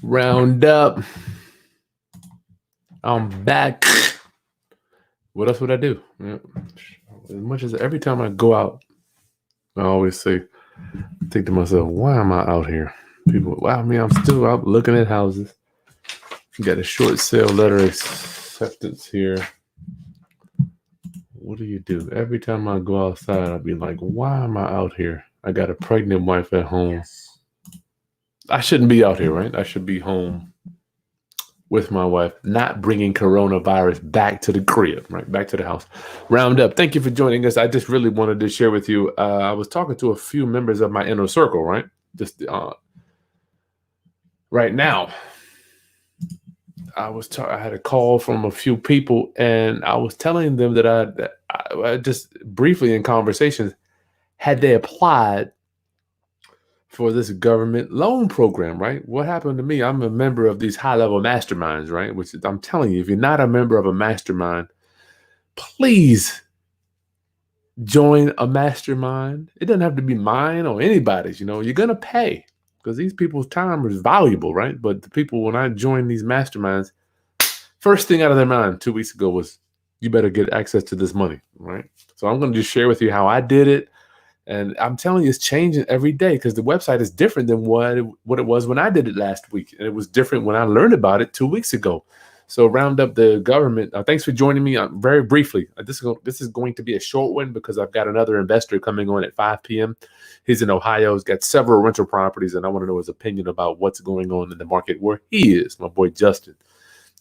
Round up. I'm back. What else would I do? Yeah. As much as every time I go out, I always think to myself, why am I out here? People, wow, I'm still out looking at houses. Got a short sale letter acceptance here. What do you do? Every time I go outside, I'll be like, why am I out here? I got a pregnant wife at home. I shouldn't be out here, right? I should be home with my wife, not bringing coronavirus back to the crib, right? Back to the house. Round up. Thank you for joining us. I just really wanted to share with you. I was talking to a few members of my inner circle, right? Just right now. I had a call from a few people, and I was telling them that I just briefly in conversations, had they applied for this government loan program, right? What happened to me? I'm a member of these high-level masterminds, right? Which I'm telling you, if you're not a member of a mastermind, please join a mastermind. It doesn't have to be mine or anybody's, you're going to pay because these people's time is valuable, right? But the people, when I join these masterminds, first thing out of their mind 2 weeks ago was, you better get access to this money, right? So I'm going to just share with you how I did it. And I'm telling you, it's changing every day because the website is different than what it was when I did it last week. And it was different when I learned about it 2 weeks ago. So round up the government. Thanks for joining me very briefly. This is going to be a short one because I've got another investor coming on at 5 p.m. He's in Ohio. He's got several rental properties, and I want to know his opinion about what's going on in the market where he is, my boy Justin.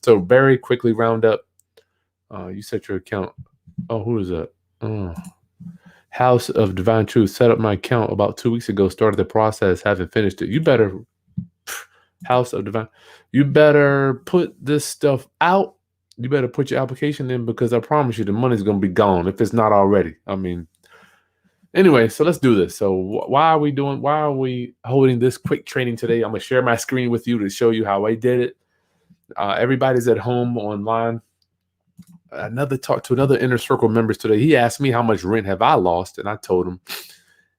So very quickly round up. You set your account. Oh, who is that? House of Divine Truth. Set up my account about 2 weeks ago. Started the process. Haven't finished it. You better, House of Divine. You better put this stuff out. You better put your application in because I promise you the money's going to be gone if it's not already. Anyway, so let's do this. So why are we holding this quick training today? I'm going to share my screen with you to show you how I did it. Everybody's at home online. Talk to another inner circle members today. He asked me how much rent have I lost, and I told him.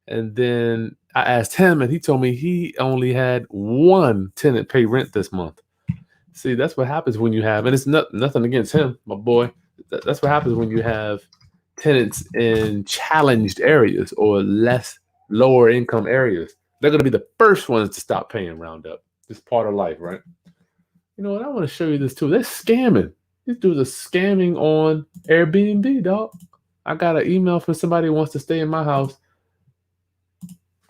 And then I asked him, and he told me he only had one tenant pay rent this month. See, that's what happens when you have, and it's nothing against him, my boy. That's what happens when you have tenants in challenged areas or lower income areas. They're going to be the first ones to stop paying roundup. It's part of life, right? You know what? I want to show you this too. They're scamming. These dudes are scamming on Airbnb, dog. I got an email from somebody who wants to stay in my house.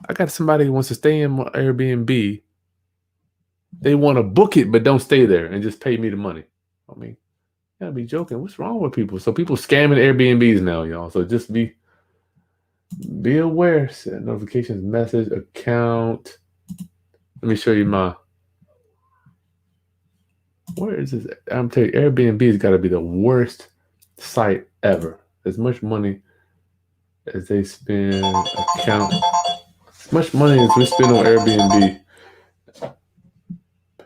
I got somebody who wants to stay in my Airbnb. They want to book it, but don't stay there and just pay me the money. You gotta be joking. What's wrong with people? So people scamming Airbnbs now, y'all. So just be aware. Set notifications, message, account. Let me show you where is this? I'm telling you, Airbnb has got to be the worst site ever. As much money as they spend, account. As much money as we spend on Airbnb.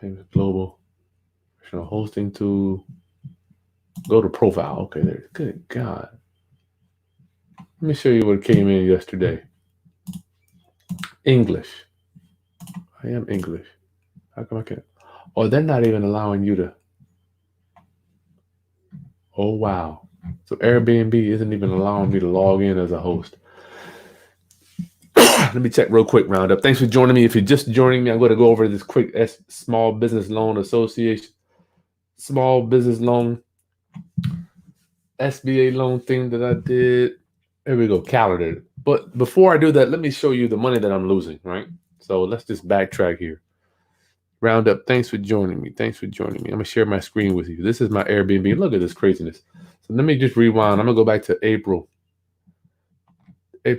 Payment global. Hosting tool. Go to profile. Okay, there. Good God. Let me show you what came in yesterday. English. I am English. How come I can't? Oh, they're not even allowing you to. Oh, wow. So Airbnb isn't even allowing me to log in as a host. Let me check real quick, roundup. Thanks for joining me. If you're just joining me, I'm going to go over this quick Small Business Loan Association, small business loan, SBA loan thing that I did. Here we go, calendar. But before I do that, let me show you the money that I'm losing, right? So let's just backtrack here. Roundup, thanks for joining me. I'm going to share my screen with you. This is my Airbnb. Look at this craziness. So let me just rewind. I'm going to go back to April. I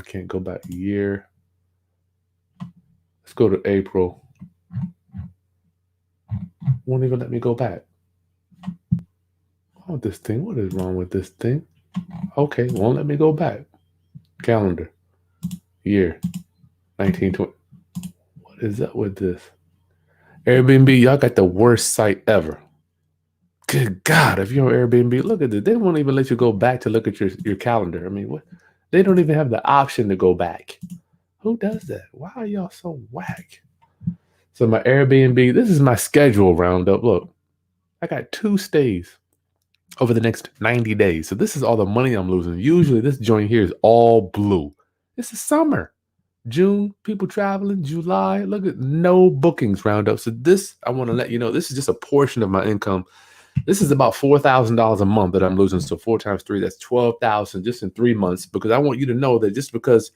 can't go back a year. Let's go to April. Won't even let me go back. Oh, this thing. What is wrong with this thing? Okay, won't let me go back. Calendar. Year. 1920. What is up with this? Airbnb, y'all got the worst site ever. Good God, if you're on Airbnb, look at this. They won't even let you go back to look at your calendar. What? They don't even have the option to go back. Who does that? Why are y'all so whack? So my Airbnb, this is my schedule roundup. Look, I got 2 stays over the next 90 days. So this is all the money I'm losing. Usually this joint here is all blue. This is summer. June, people traveling. July, look at no bookings roundup. So this, I want to let you know, this is just a portion of my income. This is about $4,000 a month that I'm losing. So 4 times 3, that's 12,000 just in 3 months. Because I want you to know that just because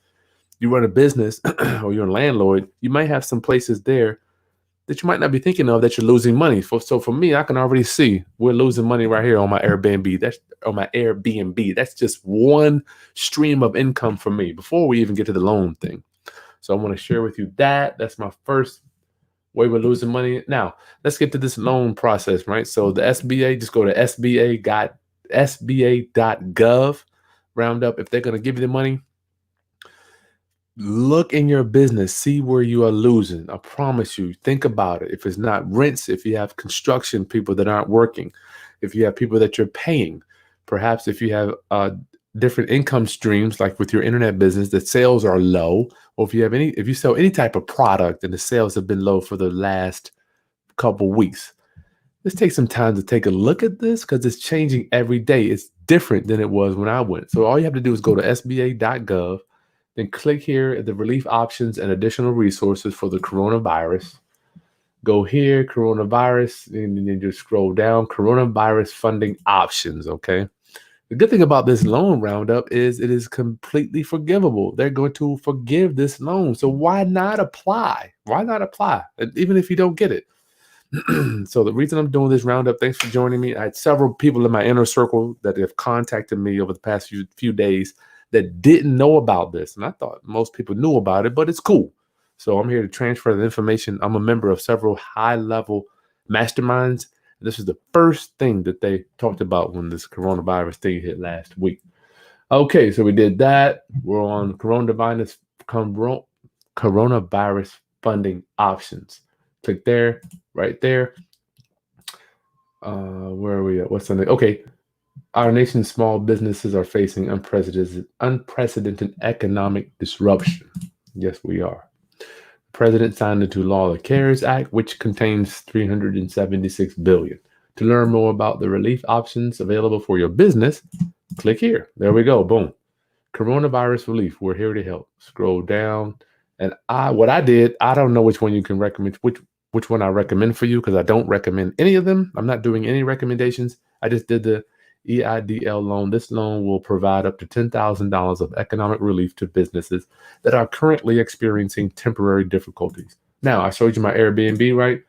you run a business or you're a landlord, you might have some places there that you might not be thinking of that you're losing money for. So for me, I can already see we're losing money right here on my Airbnb. That's on my Airbnb. That's just one stream of income for me before we even get to the loan thing. So I want to share with you that. That's my first way we're losing money. Now, let's get to this loan process, right? So the SBA, just go to SBA.gov, round up. If they're going to give you the money, look in your business, see where you are losing. I promise you, think about it. If it's not rents, if you have construction people that aren't working, if you have people that you're paying, perhaps if you have different income streams, like with your internet business, the sales are low, or if you sell any type of product and the sales have been low for the last couple weeks, let's take some time to take a look at this because it's changing every day. It's different than it was when I went. So all you have to do is go to SBA.gov. Then click here at the relief options and additional resources for the coronavirus. Go here, coronavirus, and then just scroll down, coronavirus funding options, okay? The good thing about this loan roundup is it is completely forgivable. They're going to forgive this loan. So why not apply? Why not apply? Even if you don't get it. So the reason I'm doing this roundup, thanks for joining me. I had several people in my inner circle that have contacted me over the past few days that didn't know about this. And I thought most people knew about it, but it's cool. So I'm here to transfer the information. I'm a member of several high-level masterminds. This is the first thing that they talked about when this coronavirus thing hit last week. Okay, so we did that. We're on coronavirus funding options. Click there, right there. Where are we at? What's on the okay? Our nation's small businesses are facing unprecedented economic disruption. Yes, we are. The president signed into law the CARES Act, which contains $376 billion. To learn more about the relief options available for your business, click here. There we go. Boom. Coronavirus relief. We're here to help. Scroll down. And what I did, I don't know which one you can recommend, which one I recommend for you, because I don't recommend any of them. I'm not doing any recommendations. I just did the EIDL loan. This loan will provide up to $10,000 of economic relief to businesses that are currently experiencing temporary difficulties. Now, I showed you my Airbnb, right?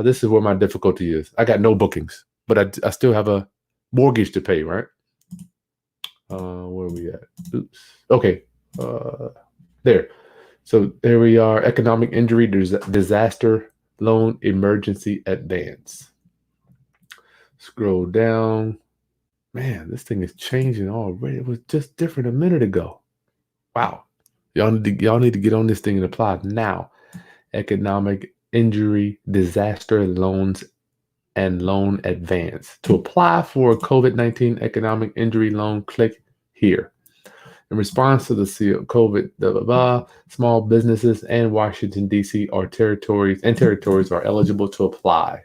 This is where my difficulty is. I got no bookings, but I still have a mortgage to pay, right? Where are we at? Oops. Okay. There. So there we are. Economic injury disaster loan emergency advance. Scroll down. Man, this thing is changing already. It was just different a minute ago. Wow. Y'all need to get on this thing and apply now. Economic injury disaster loans and loan advance. To apply for a COVID-19 economic injury loan, click here. In response to the COVID, small businesses and Washington, D.C. territories are eligible to apply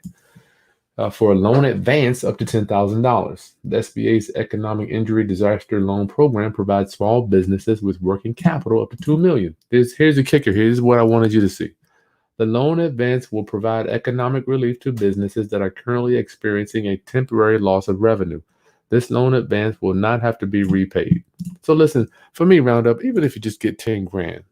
for a loan advance up to $10,000. The SBA's Economic Injury Disaster Loan Program provides small businesses with working capital up to $2 million. Here's the kicker. Here's what I wanted you to see. The loan advance will provide economic relief to businesses that are currently experiencing a temporary loss of revenue. This loan advance will not have to be repaid. So listen, for me, roundup, even if you just get 10 grand,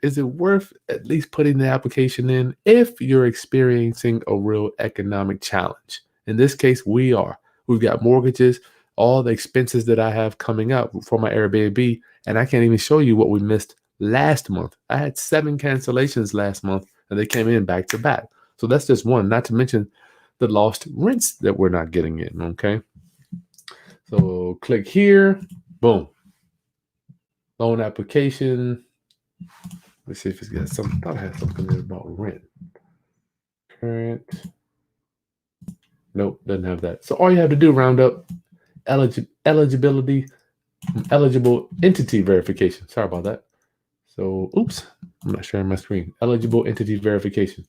is it worth at least putting the application in if you're experiencing a real economic challenge? In this case, we are. We've got mortgages, all the expenses that I have coming up for my Airbnb, and I can't even show you what we missed last month. I had 7 cancellations last month, and they came in back to back. So that's just one, not to mention the lost rents that we're not getting in, okay? So click here, boom. Loan application. Let's see if it's got something. I thought I had something about rent. Current. Nope, doesn't have that. So all you have to do, round up eligible entity verification. Sorry about that. So, oops, I'm not sharing my screen. Eligible entity verification.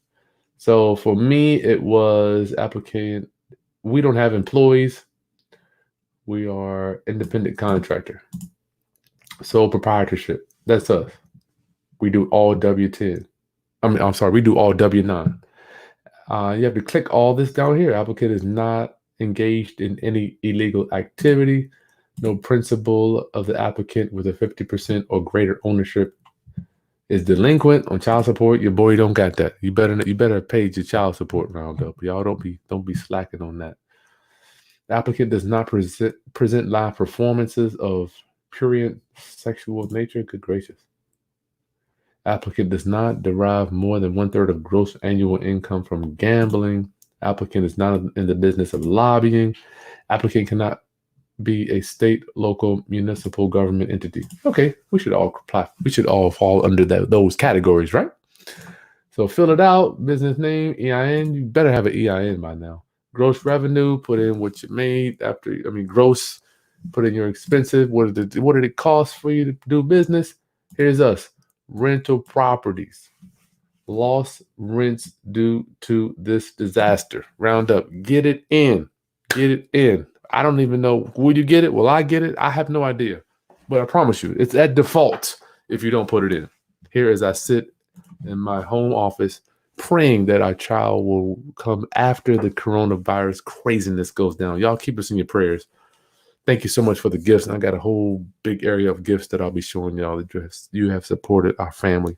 So for me, it was applicant. We don't have employees. We are independent contractor. Sole proprietorship. That's us. We do all W-10. I'm sorry, we do all W-9. You have to click all this down here. Applicant is not engaged in any illegal activity. No principal of the applicant with a 50% or greater ownership is delinquent on child support. Your boy don't got that. You better pay your child support roundup. Y'all don't be slacking on that. The applicant does not present live performances of prurient sexual nature. Good gracious. Applicant does not derive more than 1/3 of gross annual income from gambling. Applicant is not in the business of lobbying. Applicant cannot be a state, local, municipal government entity. Okay, we should all apply. We should all fall under those categories, right? So fill it out. Business name, EIN. You better have an EIN by now. Gross revenue. Put in what you made after. Gross. Put in your expenses. What did it cost for you to do business? Here's us. Rental properties. Lost rents due to this disaster. Round up. Get it in. Get it in. I don't even know. Will you get it? Will I get it? I have no idea. But I promise you, it's at default if you don't put it in. Here as I sit in my home office praying that our child will come after the coronavirus craziness goes down. Y'all keep us in your prayers. Thank you so much for the gifts. I got a whole big area of gifts that I'll be showing y'all. You have supported our family.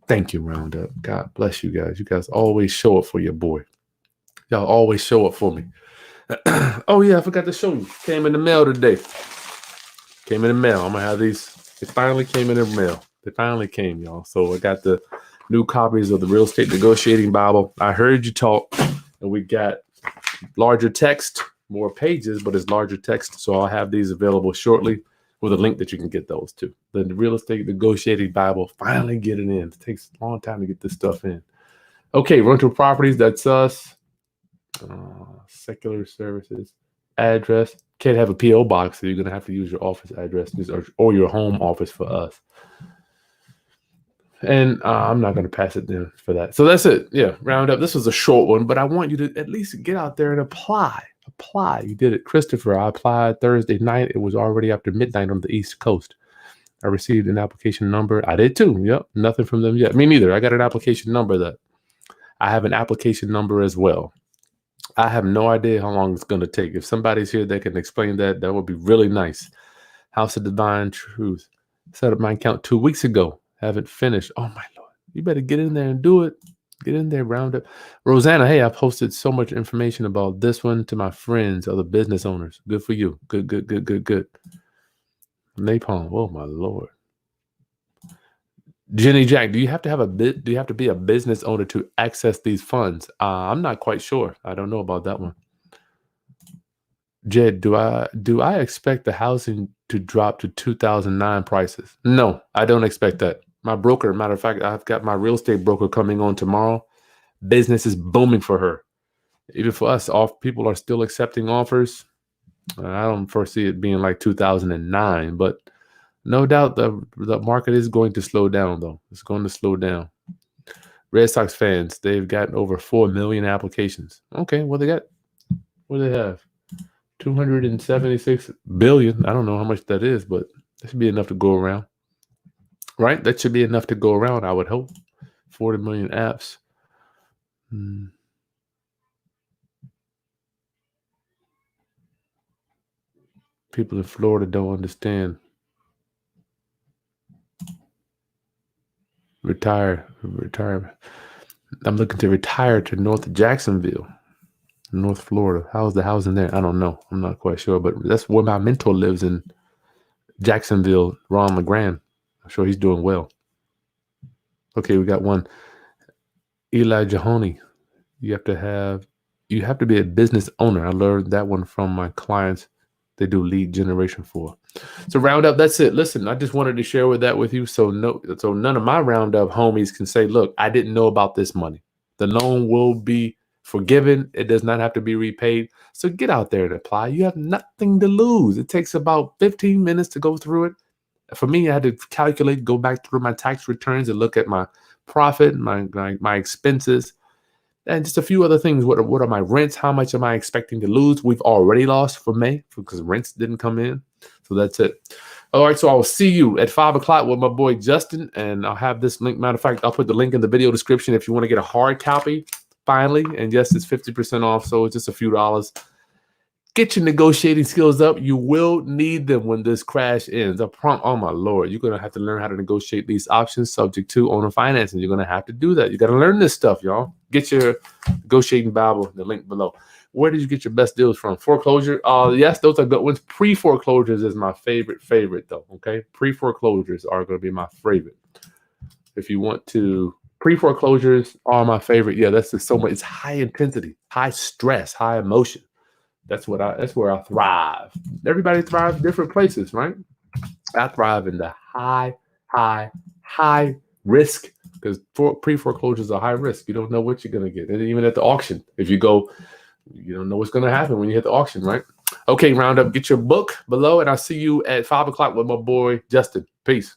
Thank you, Roundup. God bless you guys. You guys always show up for your boy. Y'all always show up for me. Oh yeah, I forgot to show you. Came in the mail today. Came in the mail. I'm gonna have these. It finally came in the mail. They finally came, y'all. So I got the new copies of the Real Estate Negotiating Bible. I heard you talk, and we got larger text, more pages, but it's larger text. So I'll have these available shortly with a link that you can get those to. The Real Estate Negotiating Bible, finally getting in. It takes a long time to get this stuff in. Okay, rental properties, that's us. Secular services, address. Can't have a P.O. box, so you're going to have to use your office address or your home office for us. And I'm not going to pass it then for that. So that's it. Yeah, round up. This was a short one, but I want you to at least get out there and apply. Apply. You did it. Christopher, I applied Thursday night. It was already after midnight on the East Coast. I received an application number. I did too. Yep. Nothing from them yet. Me neither. I got an application number that I have an application number as well. I have no idea how long it's going to take. If somebody's here that can explain that, that would be really nice. House of Divine Truth. Set up my account 2 weeks ago. Haven't finished. Oh, my Lord. You better get in there and do it. Get in there, round up. Rosanna, hey, I posted so much information about this one to my friends, other business owners. Good for you. Good. Napalm. Oh, my Lord. Jenny Jack, do you have to be a business owner to access these funds? I'm not quite sure. I don't know about that one. Jed, do I expect the housing to drop to 2009 prices? No, I don't expect that. My broker, matter of fact, I've got my real estate broker coming on tomorrow. Business is booming for her. Even for us, people are still accepting offers. I don't foresee it being like 2009, but no doubt the market is going to slow down, though. It's going to slow down. Red Sox fans, they've gotten over 4 million applications. Okay, what do they have? 276 billion. I don't know how much that is, but that should be enough to go around. Right? That should be enough to go around, I would hope. 40 million apps. People in Florida don't understand. Retire. I'm looking to retire to North Jacksonville, North Florida. How's the housing there? I don't know. I'm not quite sure, but that's where my mentor lives in Jacksonville, Ron LeGrand. I'm sure he's doing well. Okay, we got one. Eli Jahoni. You have to be a business owner. I learned that one from my clients. They do lead generation for. So roundup, that's it. Listen, I just wanted to share that with you. So none of my roundup homies can say, look, I didn't know about this money. The loan will be forgiven. It does not have to be repaid. So get out there and apply. You have nothing to lose. It takes about 15 minutes to go through it. For me, I had to calculate, go back through my tax returns and look at my profit, my expenses, and just a few other things. What are my rents? How much am I expecting to lose? We've already lost for May because rents didn't come in. So that's it. All right, so I will see you at 5 o'clock with my boy Justin, and I'll have this link. Matter of fact, I'll put the link in the video description if you want to get a hard copy, finally. And yes, it's 50% off, so it's just a few dollars. Get your negotiating skills up. You will need them when this crash ends. Oh my Lord, you're going to have to learn how to negotiate these options subject to owner financing. You're going to have to do that. You got to learn this stuff, y'all. Get your negotiating Bible, the link below. Where did you get your best deals from? Foreclosure? Yes, those are good ones. Pre-foreclosures is my favorite though, okay? Pre-foreclosures are going to be my favorite. If you want to, pre-foreclosures are my favorite. Yeah, that's just so much. It's high intensity, high stress, high emotion. That's where I thrive. Everybody thrives different places, right? I thrive in the high risk, because pre-foreclosures are high risk. You don't know what you're going to get. And even at the auction, if you go, you don't know what's going to happen when you hit the auction, right? Okay, Roundup, get your book below, and I'll see you at 5 o'clock with my boy Justin. Peace.